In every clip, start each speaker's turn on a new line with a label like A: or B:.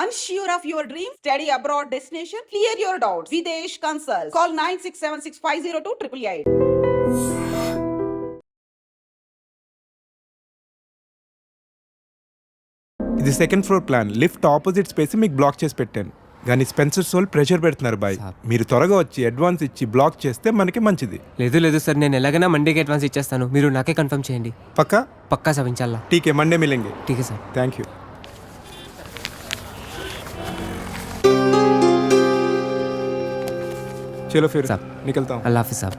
A: Unsure of your dream? Study abroad destination? Clear your doubts. Videsh Consult. Call 9676502888.
B: ఇది second floor plan. Lift opposite space మీకు black చేసి పెట్టాను. కానీ Spencer soul pressure పెడుతున్నారు bye. మీరు త్వరగా వచ్చి అడ్వాన్స్ ఇచ్చి బ్లాక్ చేస్తే మనకి మంచిది.
C: లేదు సార్, నేను ఎలాగైనా మండేకి అడ్వాన్స్ ఇచ్చేస్తాను. మీరు నాకే కన్ఫర్మ్ చేయండి. పక్కా సార్, ఇన్షాల్లా.
B: ఠీకే, మండే మిలేంగే.
C: ఠీకే సార్.
B: Thank you. चलो फिर साहब निकलता हूँ.
C: अल्लाह हाफिज़ साहब.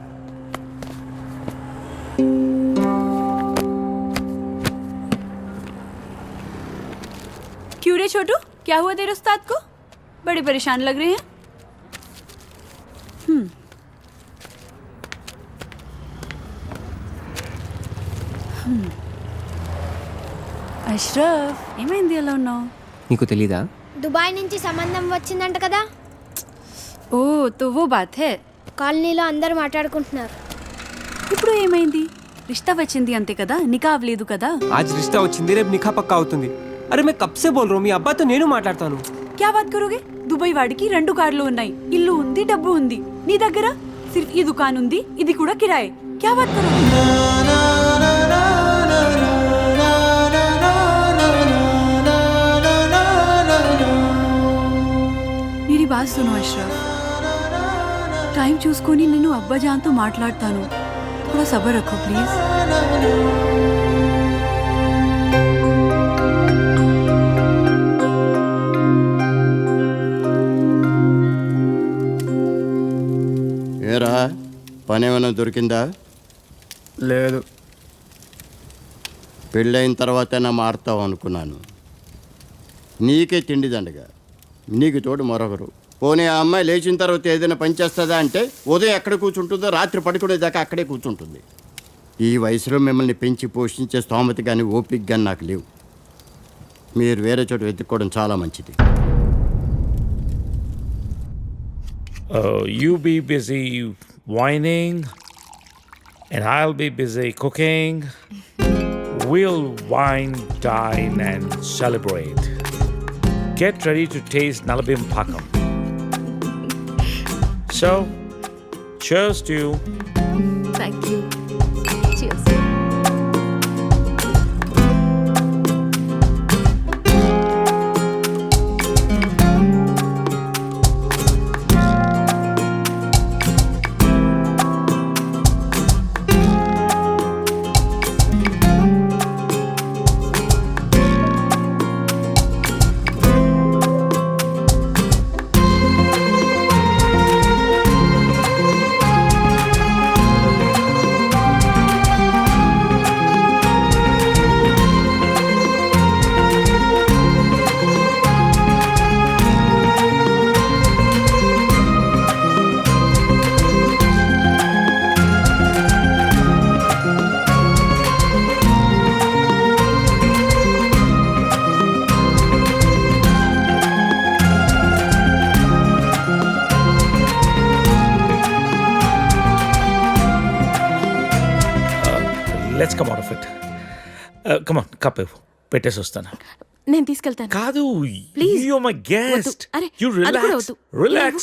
D: क्यों रे छोटू, क्या हुआ तेरे उस्ताद को? बड़े परेशान लग रहे हैं. అష్రఫ్, ఏమైంది అలా ఉన్నావు?
C: నీకు తెలీదా?
E: దుబాయ్ నుంచి సంబంధం వచ్చిందంట కదా.
D: ఓ తో वो बात है.
E: కాలనీలో అందరూ మాట్లాడుకుంటున్నారు.
D: ఇప్పుడు ఏమైంది? రిష్తా వచ్చింది అంతే కదా, నికా అవ్వలేదు కదా.
C: ఆజ్ రిష్తా వచ్చింది, రేపు నికా పక్కా అవుతుంది. అరే मैं कब से बोल रहा हूँ, మీ అబ్బాతో నేను మాట్లాడతాను.
D: क्या बात करोगे? దుబాయ్ వాడికి 2 కార్లు ఉన్నాయి, ఇల్లు ఉంది, డబ్బు ఉంది. నీ దగ్గర సిర్ఫ్ ఈ దుకాన్ ఉంది, ఇది కూడా కిరాయే. क्या बात करोगे? मेरी बात सुनो अशरफ, టైం చూసుకొని నేను అబ్బాజాన్తో మాట్లాడతాను. थोड़ा सब्र रखो प्लीज.
F: ఏరా, పని ఏమైనా దొరికిందా?
B: లేదు.
F: పెళ్ళైన తర్వాతైనా మారుతావు అనుకున్నాను. నీకే తిండి దండగా, నీకు తోడు మరొకరు. పోనీ ఆ అమ్మాయి లేచిన తర్వాత ఏదైనా పని చేస్తుందా అంటే ఉదయం ఎక్కడ కూర్చుంటుందో రాత్రి పడుకునేదాకా అక్కడే కూర్చుంటుంది. ఈ వయసులో మిమ్మల్ని పెంచి పోషించే స్తోమత కానీ ఓపిక కానీ నాకు లేవు. మీరు వేరే చోట వెతుక్కోవడం చాలా మంచిది.
G: You be busy whining and I'll be busy cooking. We'll wine, dine and celebrate. Get ready to taste Nalabim Pakam. So, cheers to you.
D: Thank you. Cheers.
G: Let's come out of it. Come on, cup పెట్టేసి వస్తాను.
D: నేను తీసుకెళ్తాను.
G: కాదు,
D: please.
G: you're my guest.
D: అరే,
G: you
D: అది కూడా
G: relax.
D: వద్దు.
G: Relax.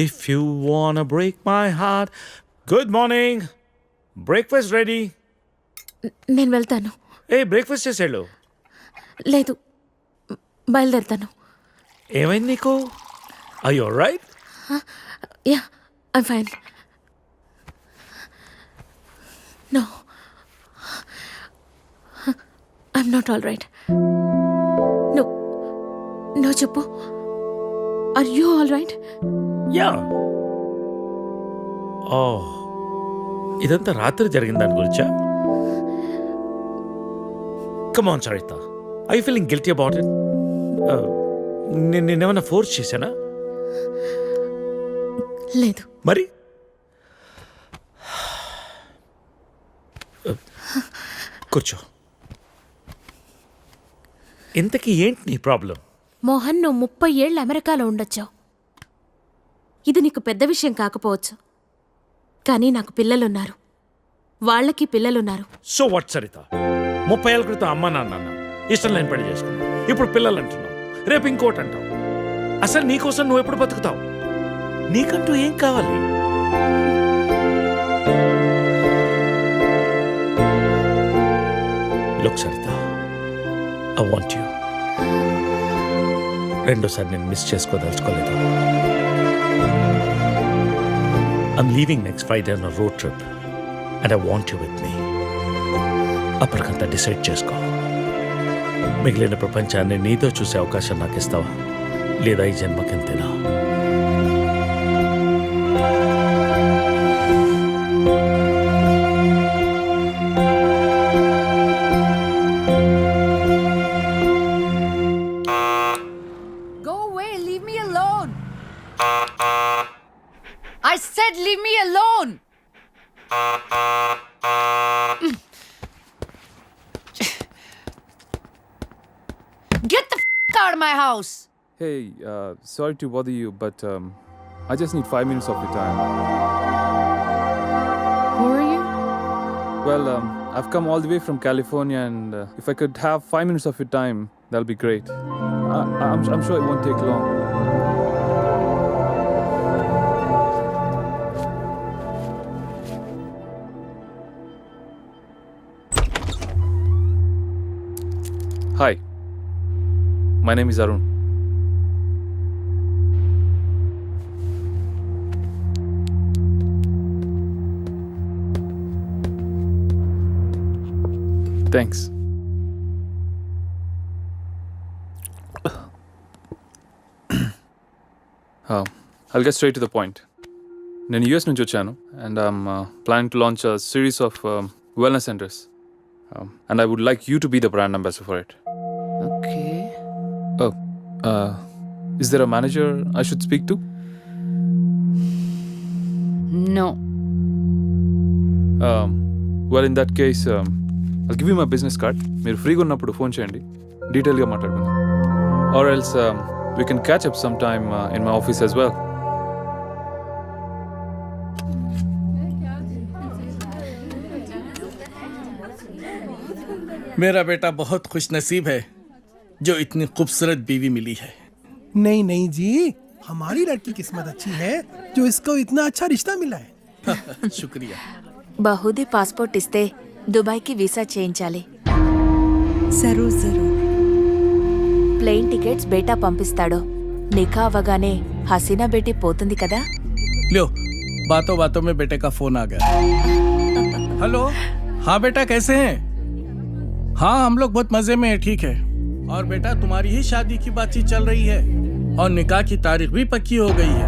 G: If you wanna break my heart. Good morning. Breakfast ready.
D: నేను వెళ్తాను.
G: బ్రేక్ఫాస్ట్ చేసేళ్ళు.
D: లేదు, బయలుదేరుతాను.
G: ఏమైంది నీకు? Are you alright?
D: Yeah, I'm fine. No, I'm not all right. No no చెప్పు. Are you all right?
G: Yeah. Oh, ఇదంతా రాత్రి జరిగిన దాని గురించా? Come on Sarita, I feeling guilty about it. నేనేమన్నా ఫోర్స్ చేశానా?
H: లేదు.
G: మరి కూర్చో. ఇంతకీ ఏంటి నీ ప్రాబ్లం?
H: మోహన్, నువ్వు 30 ఏళ్ళు అమెరికాలో ఉండొచ్చావు. ఇది నీకు పెద్ద విషయం కాకపోవచ్చు, కానీ నాకు పిల్లలున్నారు, వాళ్ళకి పిల్లలున్నారు.
G: సో వాట్ సరిత, 30 ఏళ్ళ క్రితం అమ్మ నాన్న అన్నావు, ఇష్టం లేని పెళ్లి చేసుకున్నావు, ఇప్పుడు పిల్లలు అంటున్నావు, రేపు ఇంకోటి అంటావు. అసలు నీకోసం నువ్వు ఎప్పుడు బతుకుతావు? నీకంటూ ఏం కావాలి? Look Saritha, I want you. రెండోసారి నేను miss చేసుకోదలుచుకోలేదు. I'm leaving next Friday on a road trip and I want you with me. అప్పటికంతా డిసైడ్ చేసుకో. మిగిలిన ప్రపంచాన్ని నీతో చూసే అవకాశం నాకు ఇస్తావా, లేదా ఈ జన్మకింతేనా?
I: Go away, leave me alone. I said leave me alone. Get the out of my house.
J: Hey, sorry to bother you, but I just need 5 minutes of your time.
I: Who are you?
J: Well, I've come all the way from California, and if I could have 5 minutes of your time, that'll be great. I'm sure it won't take long. Hi, my name is Arun. Thanks. I'll get straight to the point. నేను US నుంచి వచ్చాను, and I'm planning to launch a series of wellness centers. And I would like you to be the brand ambassador for it.
I: Okay.
J: Oh, is there a manager I should speak to?
I: No.
J: Well, in that case, I'll give you my business card. మీరు ఫ్రీగా ఉన్నప్పుడు phone చేయండి, డీటెయిల్గా మాట్లాడుకుందాం. Or else we can catch up sometime in my office as well.
K: मेरा बेटा बहुत खुशनसीब है जो इतनी खूबसूरत बीवी मिली है।
L: नहीं नहीं जी, हमारी लड़की किस्मत अच्छी है जो इसको इतना अच्छा रिश्ता मिला है।
K: शुक्रिया।
H: బహుది పాస్పోర్ట్ ఇస్తే దుబాయ్కి వీసా చేయించాలి.
D: జరూర్ జరూర్.
H: ప్లేన్ టికెట్స్ బేటా పంపిస్తాడు. నిఖా అవ్వగానే హసీనా బేటీ పోతుంది కదా.
K: लो, बातों बातों में बेटे का फोन आ गया। हेलो, हाँ बेटा कैसे हैं? हाँ हम लोग बहुत मजे में हैं, ठीक है। और बेटा तुम्हारी ही शादी की बातचीत चल रही है और निकाह की तारीख भी पक्की हो गई है।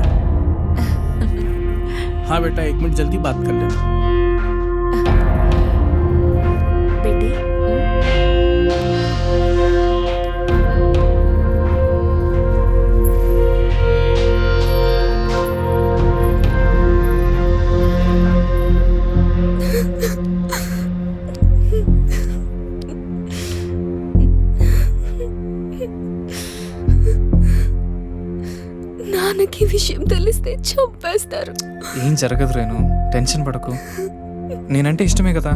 K: हाँ बेटा 1 मिनट जल्दी बात कर लेना।
H: బేటీ
E: నాన్నకి విషయం తెలిస్తే చంపేస్తారు.
C: ఏం జరగదు రేణు, టెన్షన్ పడకు. నేనంటే ఇష్టమే కదా.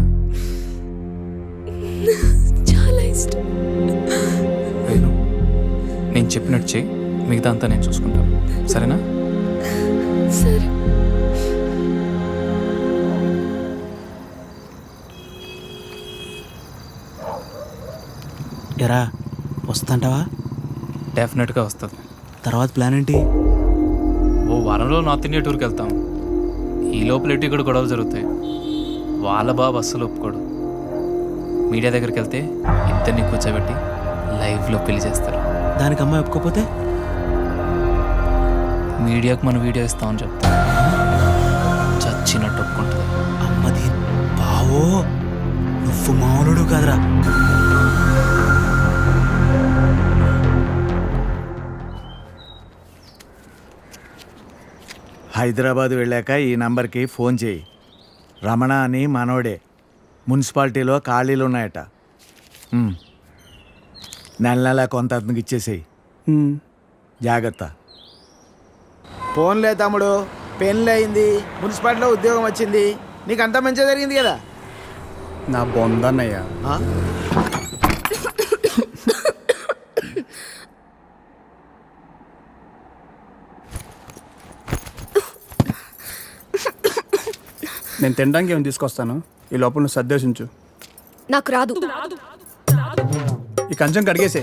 E: చాలా ఇష్టం.
C: రేణు, నేను చెప్పినట్టు చెయ్యి, మిగతా అంతా నేను చూసుకుంటాను, సరేనా?
E: సరే.
M: ఎరా వస్తుంటావా?
C: డెఫినెట్గా వస్తుంది.
M: తర్వాత ప్లాన్ ఏంటి?
C: ఓ వారంలో నార్త్ ఇండియా టూర్కి వెళ్తాం. ఈ లోపల ఎటు ఇక్కడ గొడవలు జరుగుతాయి. వాళ్ళ బాబు అస్సలు ఒప్పుకోడు. మీడియా దగ్గరికి వెళ్తే ఇద్దరిని కూర్చోబెట్టి లైవ్లో పెళ్లి చేస్తారు.
M: దానికి అమ్మాయి ఒప్పుకోపోతే
C: మీడియాకు మనం వీడియో ఇస్తామని చెప్తాం. చచ్చినట్టు ఒప్పుకుంటుంది.
M: అమ్మది కాదురా.
K: హైదరాబాద్ వెళ్ళాక ఈ నంబర్కి ఫోన్ చేయి. రమణ అని మనోడే. మున్సిపాలిటీలో ఖాళీలు ఉన్నాయట. నెల నెల కొంత అతనికి ఇచ్చేసేయి. జాగ్రత్త.
N: ఫోన్లే తమ్ముడు, పెళ్ళి అయింది, మున్సిపాలిటీలో ఉద్యోగం వచ్చింది, నీకు అంతా మంచిగా జరిగింది కదా.
K: నా బొందన్నయ్య.
N: నేను తినడానికి ఏమి తీసుకొస్తాను, ఈ లోపల నువ్వు సర్దేశించు.
E: నాకు రాదు.
N: ఈ కంచం కడిగేసే.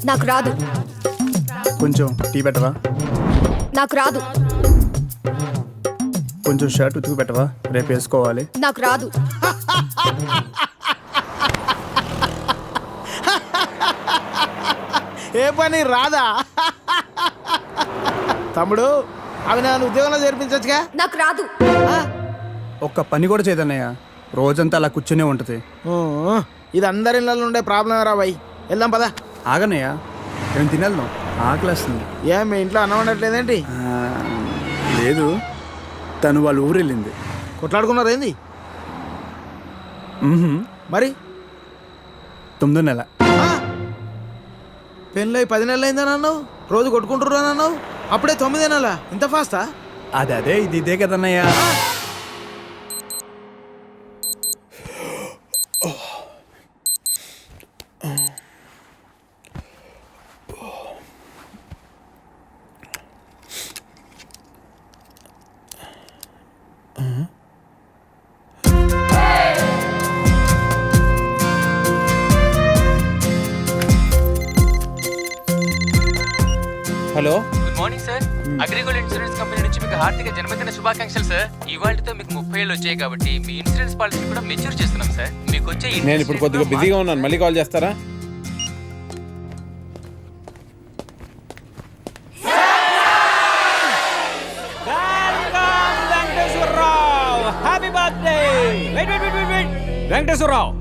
E: నాకు రాదు.
N: కొంచెం టీ పెట్టవా?
E: నాకు రాదు.
N: కొంచెం షర్ట్ ఉతుకు పెట్టవా, రేపు వేసుకోవాలి.
E: నాకు రాదు.
N: ఏ పని రాదా? తమ్ముడు, అవి నన్ను ఉద్యోగంలో చేర్పించచ్చుగా.
E: నాకు రాదు.
N: ఒక్క పని కూడా చేయదన్నయ్య, రోజంతా అలా కూర్చునే ఉంటుంది. ఇది అందరి ఇళ్ళలో ఉండే ప్రాబ్లం రా బాయ్. వెళ్దాం పదా. ఆగన్నయ్య, నేను తినేద్దాం, ఆకలిస్తుంది. ఏం మీ ఇంట్లో అన్నం ఉండట్లేదేంటి? లేదు, తను వాళ్ళ ఊరు వెళ్ళింది. కొట్లాడుకున్నారు ఏంది? మరి 9వ నెల. పెళ్ళి 10 నెలలు అయిందని అన్నావు, రోజు కొట్టుకుంటుర్రు అని అన్నావు, అప్పుడే 9వ నెల. ఇంత ఫాస్టా? అదే ఇది ఇదే కదన్నయ్య.
C: Hello, good morning sir. Agrigold insurance company నుంచి మీకు హార్దిక జన్మదిన శుభాకాంక్షలు సార్. ఇవాళతో మీకు 30 ఏళ్ళు వచ్చాయి కాబట్టి మీ ఇన్సూరెన్స్ పాలసీ కూడా మెచ్యూర్ చేస్తున్నాం సార్. మీకు వచ్చే
B: నేను ఇప్పుడు కొద్దిగా బిజీగా ఉన్నాను, మళ్ళీ కాల్ చేస్తారా?
N: Happy birthday. Venkateswararao.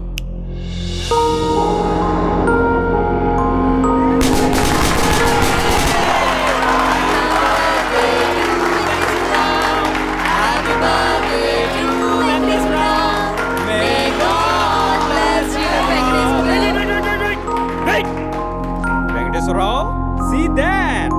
N: Venkateswararao, see that.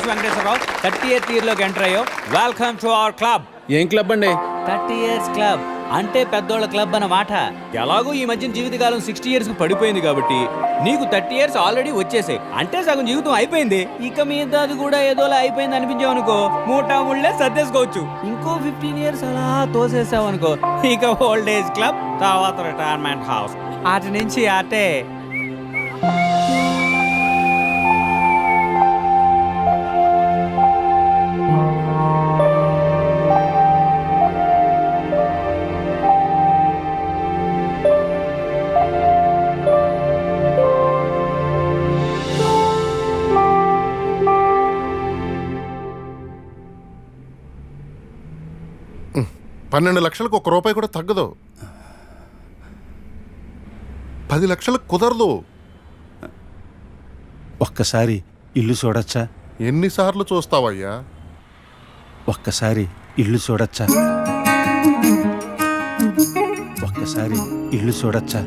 N: Venkateswararao 30th ఇయర్లోకి ఎంటర్ అయ్యో. Welcome to our club.
B: ఏం క్లబ్ అండి?
N: 30 years క్లబ్ అంటే పెద్దోళ్ళ క్లబ్ అన్నమాట. ఎలాగో ఈ మధ్య జీవితకాలం 60 years కు పడిపోయింది కాబట్టి నీకు 30 years ఆల్రెడీ వచ్చేసాయి. అంటే సగం జీవితం అయిపోయింది. ఇక మీద అది కూడా ఏదోలా అయిపోయింది అనిపించావు అనుకో, మూటా ముళ్ళే సర్దేసుకోవచ్చు. ఇంకో 15 years అలా తోసేసావు అనుకో, ఇక ఓల్డ్ ఏజ్ క్లబ్, తర్వాత రిటైర్మెంట్ హౌస్, అటు నుంచి అటే.
O: $12 లక్షలకు ₹1 కూడా తగ్గదు. 10 లక్షలకు కుదరదు.
M: ఒక్కసారి ఇల్లు చూడొచ్చా?
O: ఎన్నిసార్లు చూస్తావయ్యా?
M: ఒక్కసారి ఇల్లు చూడొచ్చా? ఒక్కసారి ఇల్లు చూడొచ్చా?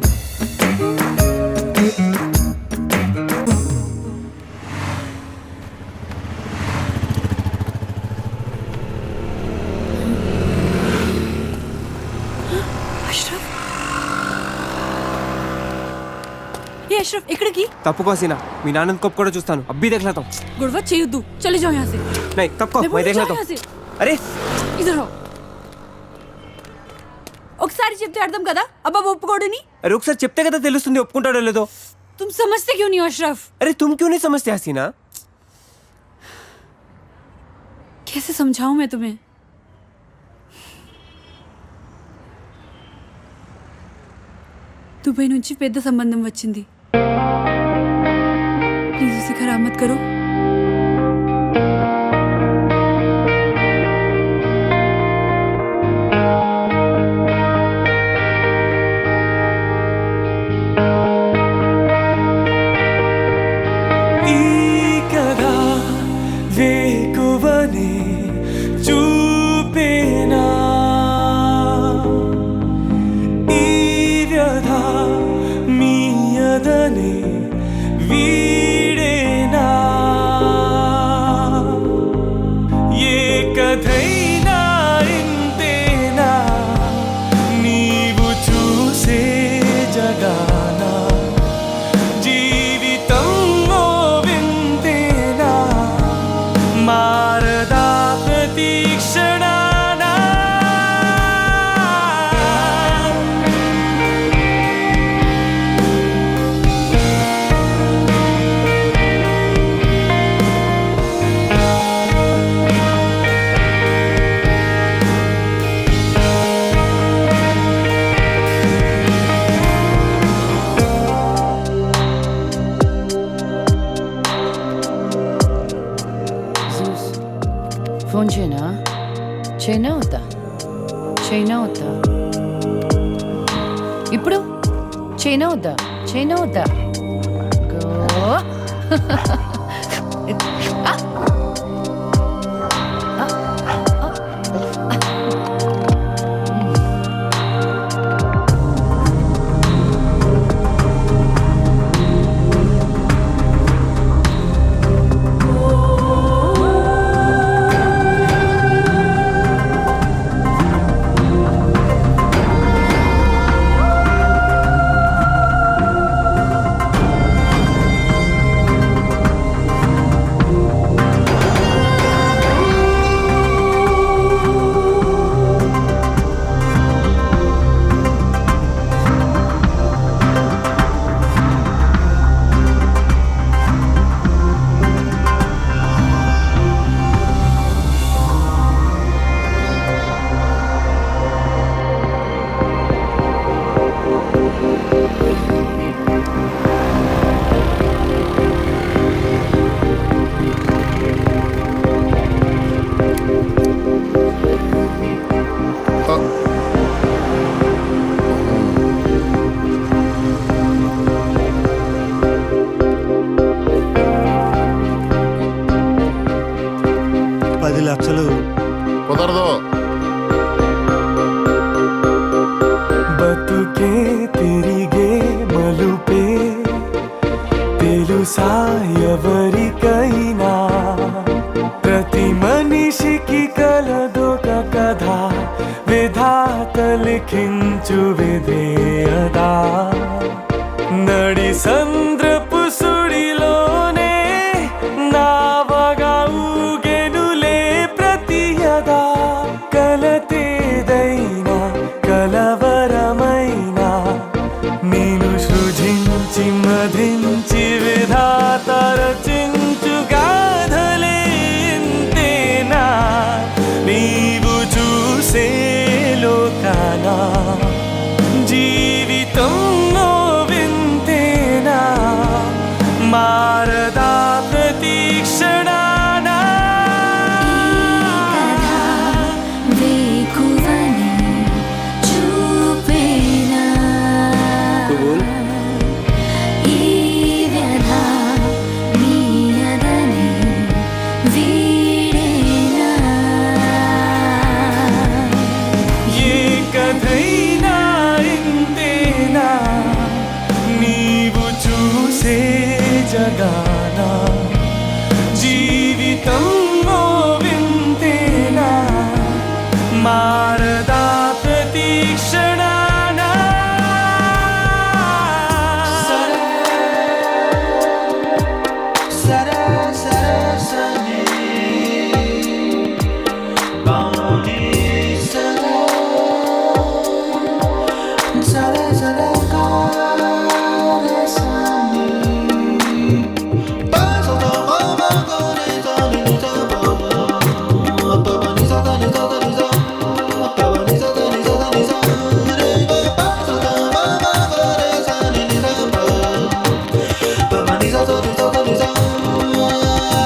D: अशरफ इकड़की
N: తప్పుకో సీనా, మీ నాన్న కప్ కూడా చూస్తాను. అబ్బీ देख लेता हूं.
D: गुड़वा చేయొద్దు, चले जाओ यहाँ से.
N: नहीं तప్పుకో, मैं देख लेता हूं. अरे
D: इधर आओ. ఒకసారి చెప్తే అర్థం కదా, అబ్బా ఒప్పుకోడని.
N: అరే ఒకసారి చెప్తే కదా తెలుస్తుంది ఒప్పుకుంటాడో లేదో.
D: तुम समझते क्यों नहीं हो अशरफ?
N: अरे तुम क्यों नहीं समझते हसीना?
D: कैसे समझाऊं मैं तुम्हें? దుబాయ్ నుంచి పెద్ద సంబంధం వచ్చింది. ప్లీజ్ उसे खराब मत करो.
I: ఫోన్ చేయనా? చైనా అవుతా, చైనా అవుతా. ఇప్పుడు చైనా అవుతా, చైనా అవుతా.
M: లక్షలు
O: కుదరదు.
N: బతుకే తిరిగే మలుపే తెలుసా ఎవరికైనా, ప్రతి మనిషికి కలదొక కథ, విధాత లిఖించు విధేయత. నడి సంద్రపు సుడిలోనే నావగా ఊగెనులే ప్రతియదా. కలతేదైనా కలవరమైనా నేను సృజించి మధించి విధాత రచించు గాథలే ఇంతేనా. నీవు చూసే లోకానా జీవితంలో వింతేనా. మారదా ప్రతి క్షణానా. కథైనా ఇంతేనా నీవు చూసే జగానా. జీవితంలో వింతేనా మారదా ప్రతి క్షణానా.
P: Sara,